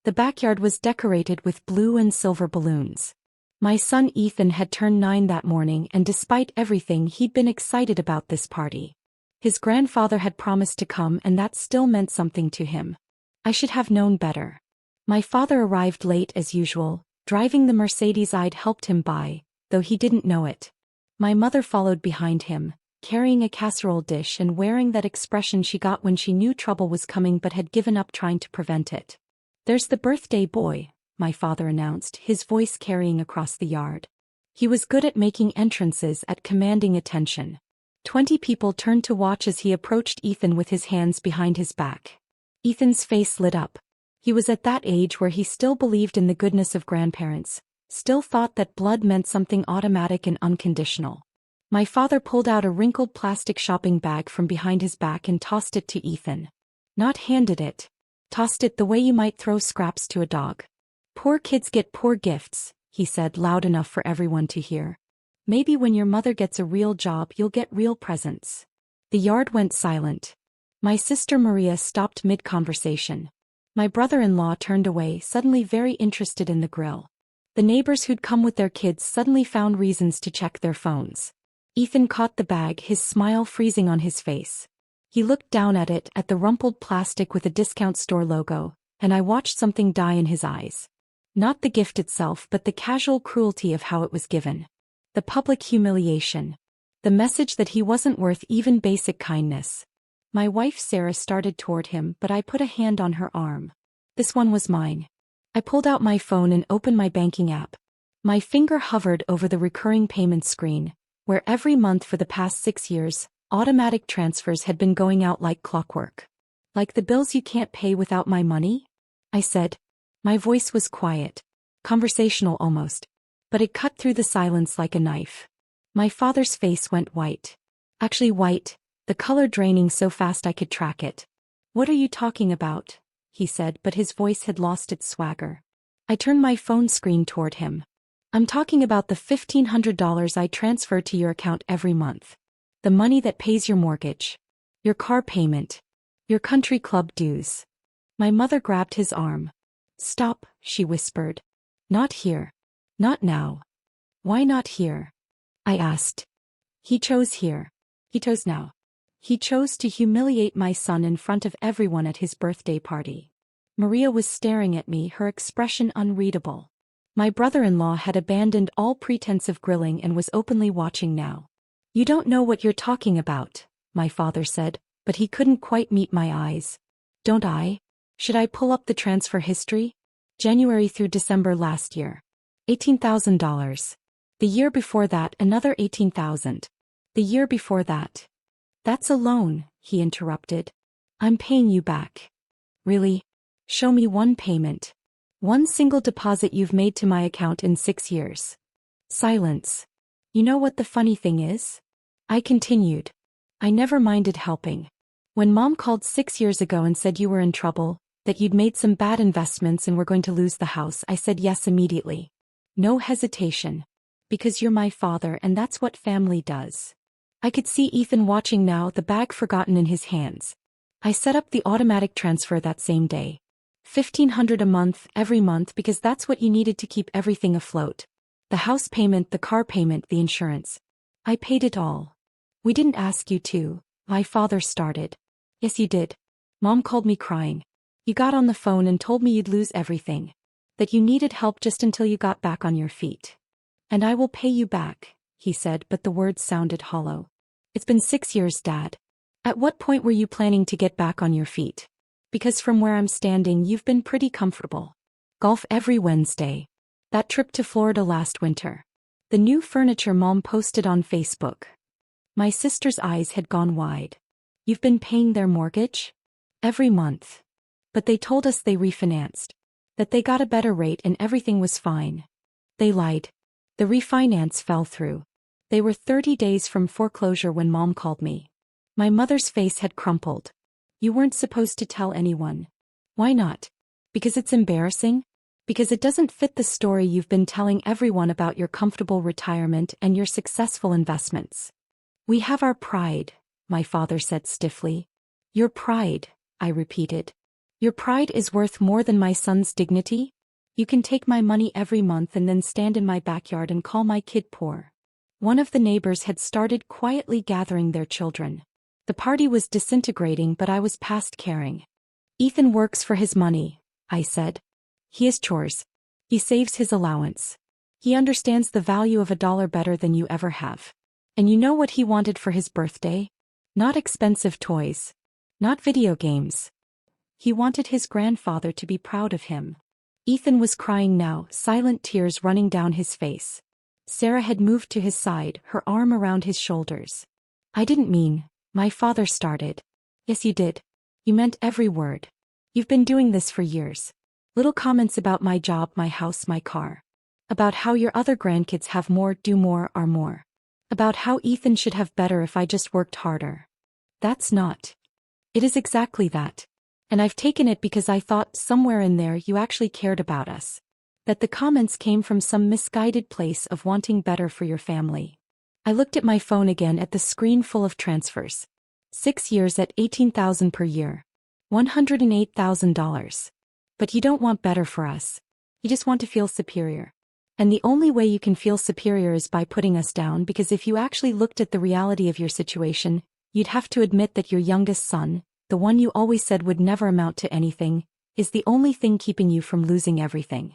The backyard was decorated with blue and silver balloons. My son Ethan had turned 9 that morning, and despite everything, he'd been excited about this party. His grandfather had promised to come, and that still meant something to him. I should have known better. My father arrived late as usual, driving the Mercedes I'd helped him buy, though he didn't know it. My mother followed behind him, carrying a casserole dish and wearing that expression she got when she knew trouble was coming but had given up trying to prevent it. "There's the birthday boy," my father announced, his voice carrying across the yard. He was good at making entrances, at commanding attention. 20 people turned to watch as he approached Ethan with his hands behind his back. Ethan's face lit up. He was at that age where he still believed in the goodness of grandparents, still thought that blood meant something automatic and unconditional. My father pulled out a wrinkled plastic shopping bag from behind his back and tossed it to Ethan. Not handed it. Tossed it the way you might throw scraps to a dog. "Poor kids get poor gifts," he said loud enough for everyone to hear. "Maybe when your mother gets a real job you'll get real presents." The yard went silent. My sister Maria stopped mid-conversation. My brother-in-law turned away, suddenly very interested in the grill. The neighbors who'd come with their kids suddenly found reasons to check their phones. Ethan caught the bag, his smile freezing on his face. He looked down at it, at the rumpled plastic with a discount store logo, and I watched something die in his eyes. Not the gift itself, but the casual cruelty of how it was given. The public humiliation. The message that he wasn't worth even basic kindness. My wife Sarah started toward him, but I put a hand on her arm. This one was mine. I pulled out my phone and opened my banking app. My finger hovered over the recurring payments screen, where every month for the past 6 years, automatic transfers had been going out like clockwork. "Like the bills you can't pay without my money?" I said. My voice was quiet, conversational almost, but it cut through the silence like a knife. My father's face went white. Actually white, the color draining so fast I could track it. "What are you talking about?" he said, but his voice had lost its swagger. I turned my phone screen toward him. "I'm talking about the $1,500 I transfer to your account every month. The money that pays your mortgage, your car payment, your country club dues." My mother grabbed his arm. "Stop," she whispered. "Not here. Not now." "Why not here?" I asked. "He chose here. He chose now. He chose to humiliate my son in front of everyone at his birthday party." Maria was staring at me, her expression unreadable. My brother-in-law had abandoned all pretense of grilling and was openly watching now. "You don't know what you're talking about," my father said, but he couldn't quite meet my eyes. "Don't I? Should I pull up the transfer history? January through December last year. $18,000. The year before that another $18,000. The year before that." "That's a loan," he interrupted. "I'm paying you back." "Really? Show me one payment. One single deposit you've made to my account in 6 years." Silence. "You know what the funny thing is?" I continued. "I never minded helping. When Mom called 6 years ago and said you were in trouble, that you'd made some bad investments and were going to lose the house, I said yes immediately. No hesitation. Because you're my father and that's what family does." I could see Ethan watching now, the bag forgotten in his hands. I set up the automatic transfer that same day. $1,500 a month, every month, because that's what you needed to keep everything afloat. The house payment, the car payment, the insurance. I paid it all. "We didn't ask you to," my father started. "Yes you did. Mom called me crying. You got on the phone and told me you'd lose everything. That you needed help just until you got back on your feet. And I will pay you back," he said, but the words sounded hollow. "It's been 6 years, Dad. At what point were you planning to get back on your feet? Because from where I'm standing you've been pretty comfortable. Golf every Wednesday. That trip to Florida last winter. The new furniture Mom posted on Facebook." My sister's eyes had gone wide. "You've been paying their mortgage?" "Every month. But they told us they refinanced. That they got a better rate and everything was fine. They lied. The refinance fell through. They were 30 days from foreclosure when Mom called me." My mother's face had crumpled. "You weren't supposed to tell anyone." "Why not?" "Because it's embarrassing. Because it doesn't fit the story you've been telling everyone about your comfortable retirement and your successful investments." "We have our pride," my father said stiffly. "Your pride," I repeated. Your pride is worth more than my son's dignity? You can take my money every month and then stand in my backyard and call my kid poor. One of the neighbors had started quietly gathering their children. The party was disintegrating, but I was past caring. Ethan works for his money, I said. He has chores. He saves his allowance. He understands the value of $1 better than you ever have. And you know what he wanted for his birthday? Not expensive toys. Not video games. He wanted his grandfather to be proud of him. Ethan was crying now, silent tears running down his face. Sarah had moved to his side, her arm around his shoulders. I didn't mean, my father started. Yes, you did. You meant every word. You've been doing this for years. Little comments about my job, my house, my car. About how your other grandkids have more, do more, are more. About how Ethan should have better if I just worked harder. That's not. It is exactly that. And I've taken it because I thought somewhere in there you actually cared about us. That the comments came from some misguided place of wanting better for your family. I looked at my phone again at the screen full of transfers. 6 years at $18,000 per year. $108,000. But you don't want better for us. You just want to feel superior. And the only way you can feel superior is by putting us down, because if you actually looked at the reality of your situation, you'd have to admit that your youngest son, the one you always said would never amount to anything, is the only thing keeping you from losing everything.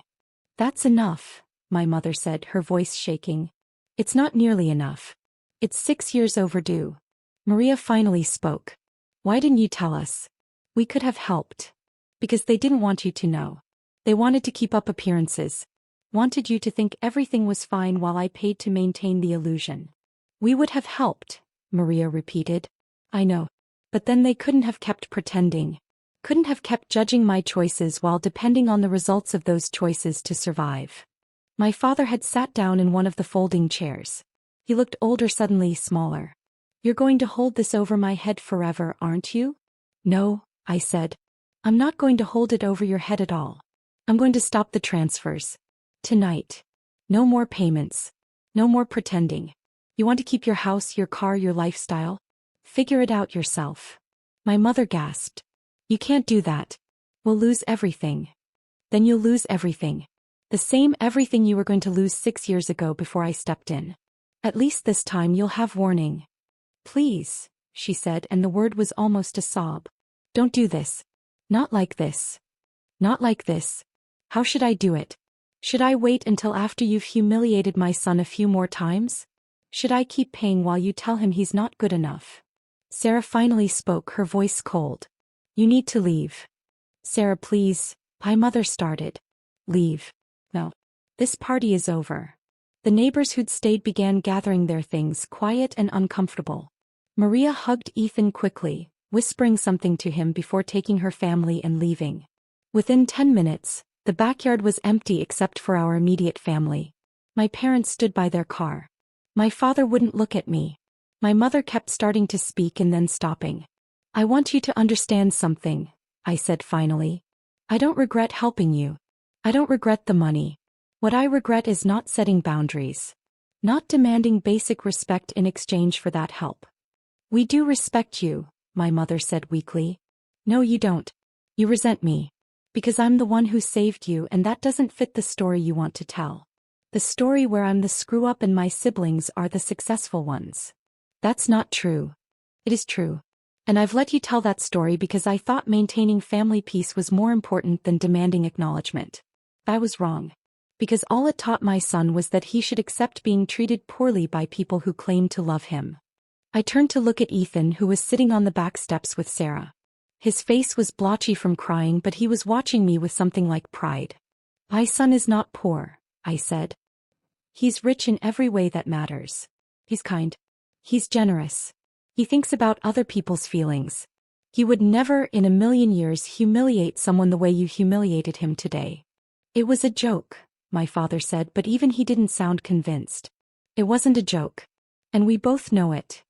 That's enough, my mother said, her voice shaking. It's not nearly enough. It's 6 years overdue. Maria finally spoke. Why didn't you tell us? We could have helped. Because they didn't want you to know. They wanted to keep up appearances. Wanted you to think everything was fine while I paid to maintain the illusion. We would have helped, Maria repeated. I know. But then they couldn't have kept pretending. Couldn't have kept judging my choices while depending on the results of those choices to survive. My father had sat down in one of the folding chairs. He looked older, suddenly smaller. You're going to hold this over my head forever, aren't you? No, I said. I'm not going to hold it over your head at all. I'm going to stop the transfers. Tonight. No more payments. No more pretending. You want to keep your house, your car, your lifestyle? Figure it out yourself. My mother gasped. You can't do that. We'll lose everything. Then you'll lose everything. The same everything you were going to lose 6 years ago before I stepped in. At least this time you'll have warning. Please, she said, and the word was almost a sob. Don't do this. Not like this. Not like this. How should I do it? Should I wait until after you've humiliated my son a few more times? Should I keep paying while you tell him he's not good enough? Sarah finally spoke, her voice cold. You need to leave. Sarah, please, my mother started. Leave. No. This party is over. The neighbors who'd stayed began gathering their things, quiet and uncomfortable. Maria hugged Ethan quickly, whispering something to him before taking her family and leaving. Within 10 minutes, the backyard was empty except for our immediate family. My parents stood by their car. My father wouldn't look at me. My mother kept starting to speak and then stopping. I want you to understand something, I said finally. I don't regret helping you. I don't regret the money. What I regret is not setting boundaries. Not demanding basic respect in exchange for that help. We do respect you, my mother said weakly. No, you don't. You resent me. Because I'm the one who saved you, and that doesn't fit the story you want to tell. The story where I'm the screw-up and my siblings are the successful ones. That's not true. It is true. And I've let you tell that story because I thought maintaining family peace was more important than demanding acknowledgement. I was wrong. Because all it taught my son was that he should accept being treated poorly by people who claimed to love him. I turned to look at Ethan, who was sitting on the back steps with Sarah. His face was blotchy from crying, but he was watching me with something like pride. My son is not poor, I said. He's rich in every way that matters. He's kind. He's generous. He thinks about other people's feelings. He would never in a million years humiliate someone the way you humiliated him today. It was a joke, my father said, but even he didn't sound convinced. It wasn't a joke. And we both know it.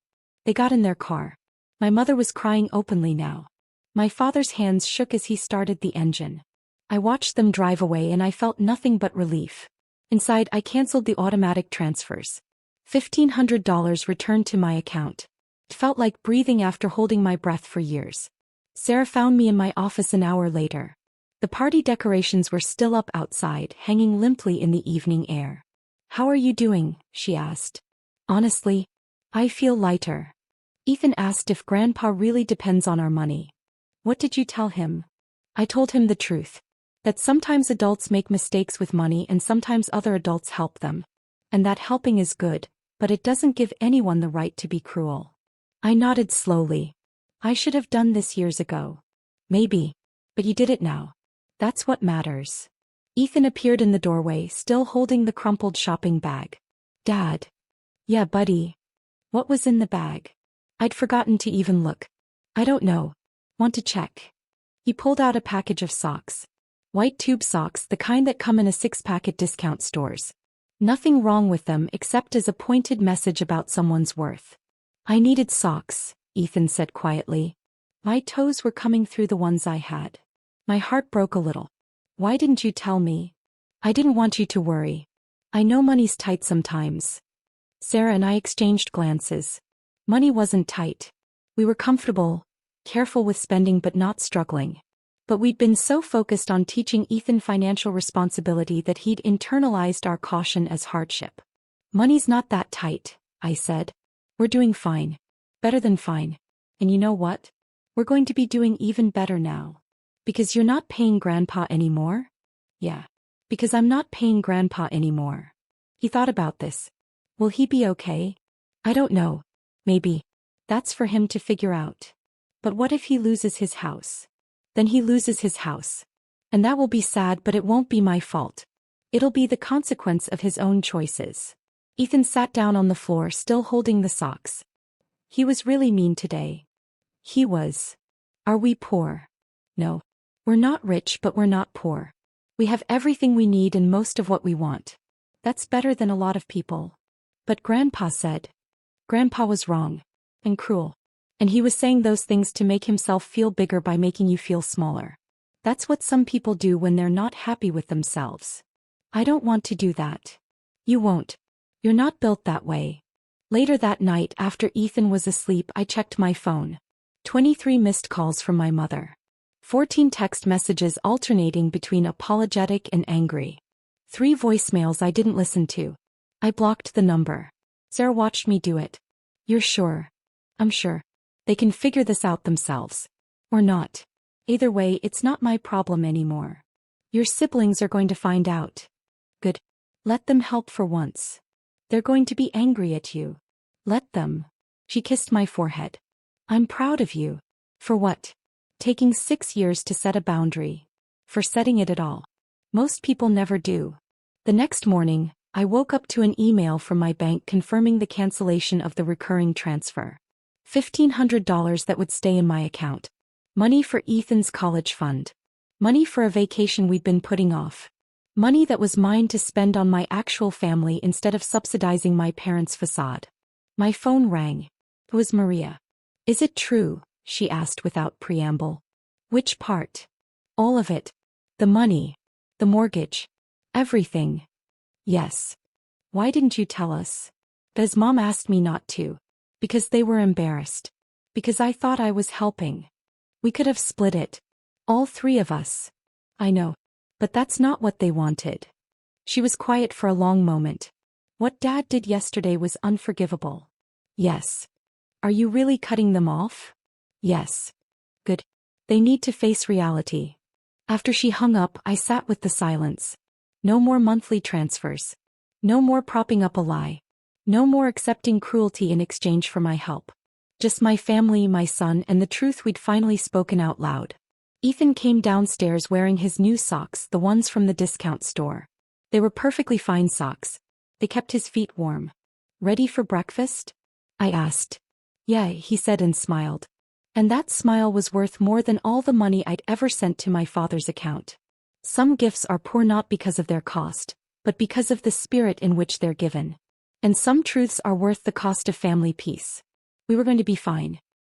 They got in their car. My mother was crying openly now. My father's hands shook as he started the engine. I watched them drive away and I felt nothing but relief. Inside, I canceled the automatic transfers. $1,500 returned to my account. It felt like breathing after holding my breath for years. Sarah found me in my office an hour later. The party decorations were still up outside, hanging limply in the evening air. "How are you doing?" she asked. "Honestly, I feel lighter." Ethan asked if Grandpa really depends on our money. "What did you tell him?" I told him the truth. That sometimes adults make mistakes with money and sometimes other adults help them. And that helping is good, but it doesn't give anyone the right to be cruel. I nodded slowly. "I should have done this years ago." "Maybe. But you did it now. That's what matters." Ethan appeared in the doorway, still holding the crumpled shopping bag. "Dad." "Yeah, buddy." "What was in the bag?" I'd forgotten to even look. "I don't know. Want to check?" He pulled out a package of socks. White tube socks, the kind that come in a 6-pack at discount stores. Nothing wrong with them except as a pointed message about someone's worth. "I needed socks," Ethan said quietly. My toes were coming through the ones I had. My heart broke a little. "Why didn't you tell me?" "I didn't want you to worry. I know money's tight sometimes." Sarah and I exchanged glances. Money wasn't tight. We were comfortable, careful with spending but not struggling. But we'd been so focused on teaching Ethan financial responsibility that he'd internalized our caution as hardship. "Money's not that tight," I said. "We're doing fine. Better than fine. And you know what? We're going to be doing even better now." "Because you're not paying Grandpa anymore?" "Yeah. Because I'm not paying Grandpa anymore." He thought about this. "Will he be okay?" "I don't know. Maybe. That's for him to figure out." "But what if he loses his house?" "Then he loses his house. And that will be sad, but it won't be my fault. It'll be the consequence of his own choices." Ethan sat down on the floor, still holding the socks. "He was really mean today." "He was." "Are we poor?" "No. We're not rich, but we're not poor. We have everything we need and most of what we want. That's better than a lot of people." "But Grandpa said." "Grandpa was wrong. And cruel. And he was saying those things to make himself feel bigger by making you feel smaller. That's what some people do when they're not happy with themselves. I don't want to do that." "You won't. You're not built that way." Later that night, after Ethan was asleep, I checked my phone. 23 missed calls from my mother. 14 text messages alternating between apologetic and angry. 3 voicemails I didn't listen to. I blocked the number. Sarah watched me do it. "You're sure?" "I'm sure. They can figure this out themselves. Or not. Either way, it's not my problem anymore. Your siblings are going to find out." "Good. Let them help for once. They're going to be angry at you. Let them." She kissed my forehead. "I'm proud of you." "For what?" "Taking 6 years to set a boundary. For setting it at all. Most people never do." The next morning, I woke up to an email from my bank confirming the cancellation of the recurring transfer. $1,500 that would stay in my account. Money for Ethan's college fund. Money for a vacation we'd been putting off. Money that was mine to spend on my actual family instead of subsidizing my parents' facade. My phone rang. It was Maria. "Is it true?" she asked without preamble. "Which part?" "All of it. The money. The mortgage. Everything." "Yes." "Why didn't you tell us?" "Because Mom asked me not to. Because they were embarrassed. Because I thought I was helping. We could have split it. All 3 of us." "I know. But that's not what they wanted." She was quiet for a long moment. "What Dad did yesterday was unforgivable." "Yes." "Are you really cutting them off?" "Yes." "Good. They need to face reality." After she hung up, I sat with the silence. No more monthly transfers. No more propping up a lie. No more accepting cruelty in exchange for my help. Just my family, my son, and the truth we'd finally spoken out loud. Ethan came downstairs wearing his new socks, the ones from the discount store. They were perfectly fine socks. They kept his feet warm. "Ready for breakfast?" I asked. "Yeah," he said and smiled. And that smile was worth more than all the money I'd ever sent to my father's account. Some gifts are poor not because of their cost, but because of the spirit in which they're given. And some truths are worth the cost of family peace. We were going to be fine.